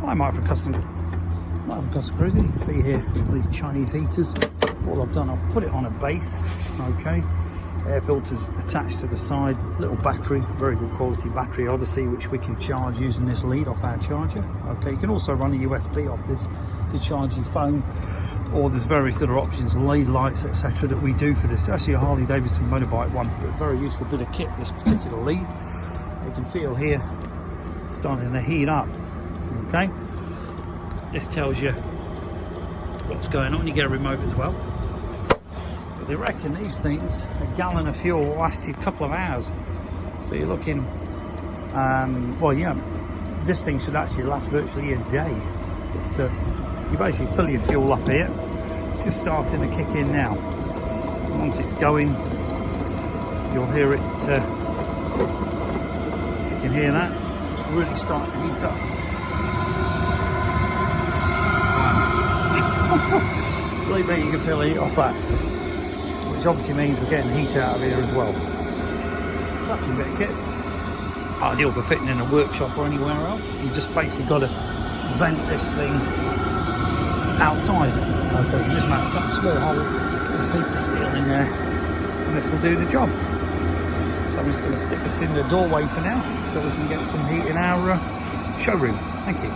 I might have a custom cruiser. You can see here these Chinese heaters. All I've done, I've put it on a base, okay. Air filters attached to the side, little battery, very good quality battery Odyssey, which we can charge using this lead off our charger. Okay, you can also run a USB off this to charge your phone, or there's various other options, lead lights, etc. that we do for this. Actually a Harley Davidson motorbike one, but a very useful bit of kit, this particular lead. You can feel here, it's starting to heat up, okay. This tells you what's going on. You get a remote as well. But they reckon these things, a gallon of fuel will last you a couple of hours. So you're looking, well, yeah, this thing should actually last virtually a day. But you basically fill your fuel up here, just starting to kick in now. And once it's going, you'll hear it, you can hear that, it's really starting to heat up. Believe me, you can feel the heat off that, which obviously means we're getting heat out of here as well. Cracking bit of kit, ideal for fitting in a workshop or anywhere else. You just basically got to vent this thing outside. Okay, so this man's got a small hole, a piece of steel in there, and this will do the job. So I'm just going to stick this in the doorway for now, so we can get some heat in our showroom. Thank you.